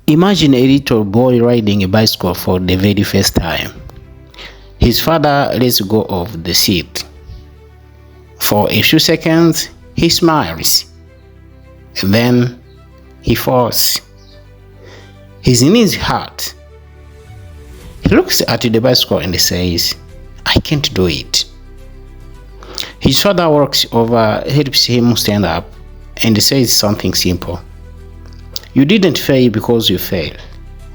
Imagine a little boy riding a bicycle for the very first time. His father lets go of the seat. For a few seconds, he smiles. And then he falls. His knees hurt. He looks at the bicycle and says, "I can't do it." His father walks over, helps him stand up, and says something simple. "You didn't fail because you failed.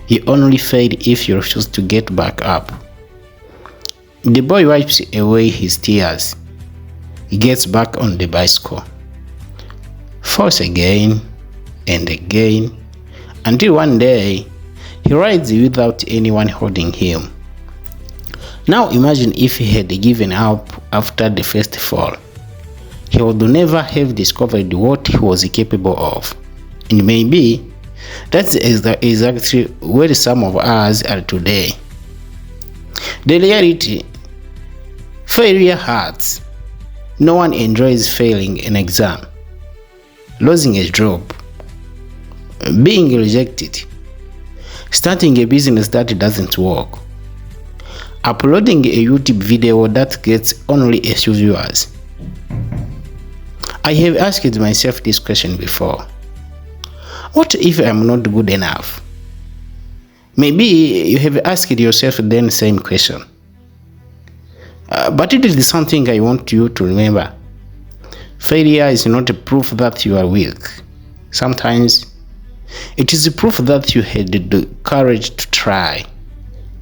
You only failed if you refuse to get back up." The boy wipes away his tears. He gets back on the bicycle, falls again and again, until one day he rides without anyone holding him. Now imagine if he had given up after the first fall. He would never have discovered what he was capable of. And maybe that's exactly where some of us are today. The reality: failure hurts. No one enjoys failing an exam, losing a job, being rejected, starting a business that doesn't work, uploading a YouTube video that gets only a few viewers. I have asked myself this question before. What if I'm not good enough? Maybe you have asked yourself the same question. But it is something I want you to remember. Failure is not a proof that you are weak. Sometimes it is a proof that you had the courage to try.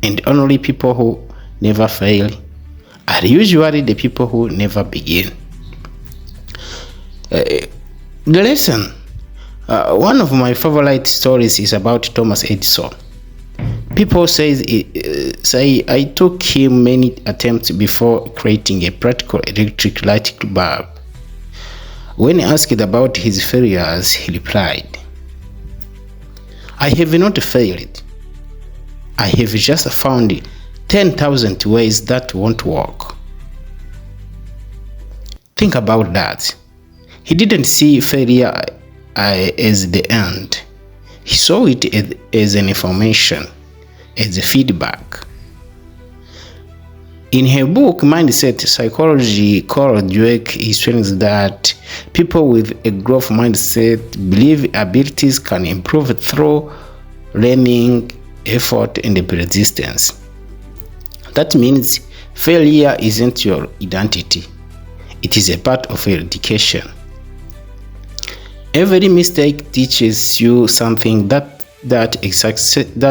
And only people who never fail are usually the people who never begin. The lesson. One of my favorite stories is about Thomas Edison. People say I took him many attempts before creating a practical electric light bulb. When asked about his failures, he replied, "I have not failed. I have just found 10,000 ways that won't work." Think about that. He didn't see failure as the end. He saw it as an information, as a feedback. In her book, Mindset Psychology, called Dweck explains that people with a growth mindset believe abilities can improve through learning, effort, and persistence. That means failure isn't your identity. It is a part of your education. Every mistake teaches you something that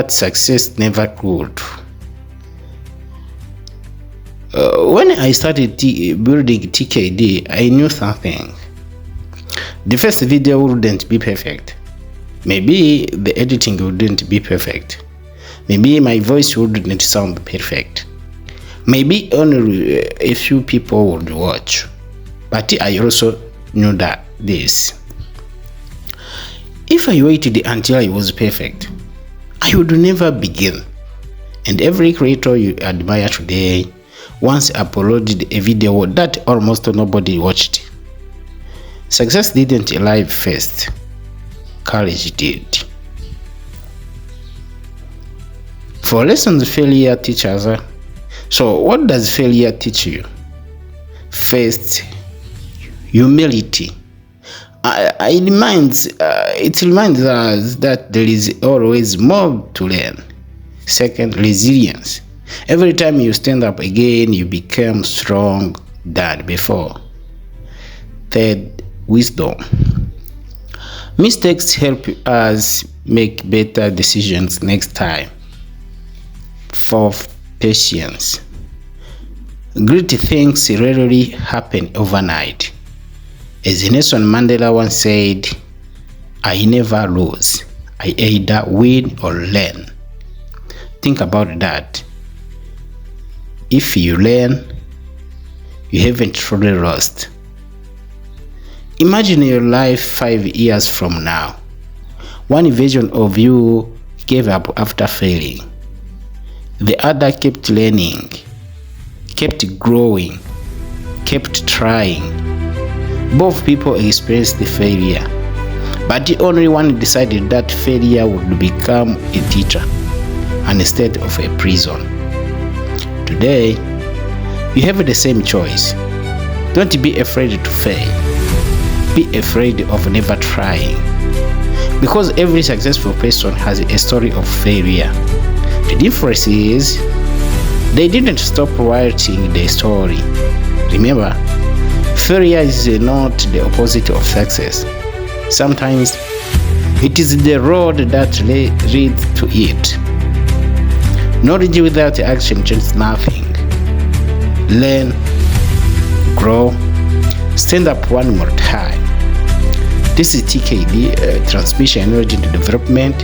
success never could. When I started building TKD, I knew something. The first video wouldn't be perfect. Maybe the editing wouldn't be perfect. Maybe my voice wouldn't sound perfect. Maybe only a few people would watch. But I also knew that this. If I waited until I was perfect, I would never begin. And every creator you admire today once uploaded a video that almost nobody watched. Success didn't arrive first. Courage did. For lessons failure teaches. So what does failure teach you? First, humility. It reminds us that there is always more to learn. Second, resilience. Every time you stand up again, you become strong than before. Third, wisdom. Mistakes help us make better decisions next time. Fourth, patience. Great things rarely happen overnight. As Nelson Mandela once said, "I never lose. I either win or learn." Think about that. If you learn, you haven't truly lost. Imagine your life 5 years from now. One version of you gave up after failing. The other kept learning, kept growing, kept trying. Both people experienced the failure, but the only one decided that failure would become a teacher instead of a prison. Today, you have the same choice. Don't be afraid to fail. Be afraid of never trying. Because every successful person has a story of failure. The difference is, they didn't stop writing the story. Remember, failure is not the opposite of success. Sometimes, it is the road that leads to it. Knowledge without action changes nothing. Learn, grow, stand up one more time. This is TKD, Transmission Knowledge and Development.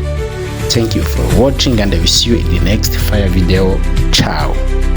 Thank you for watching, and I will see you in the next fire video. Ciao.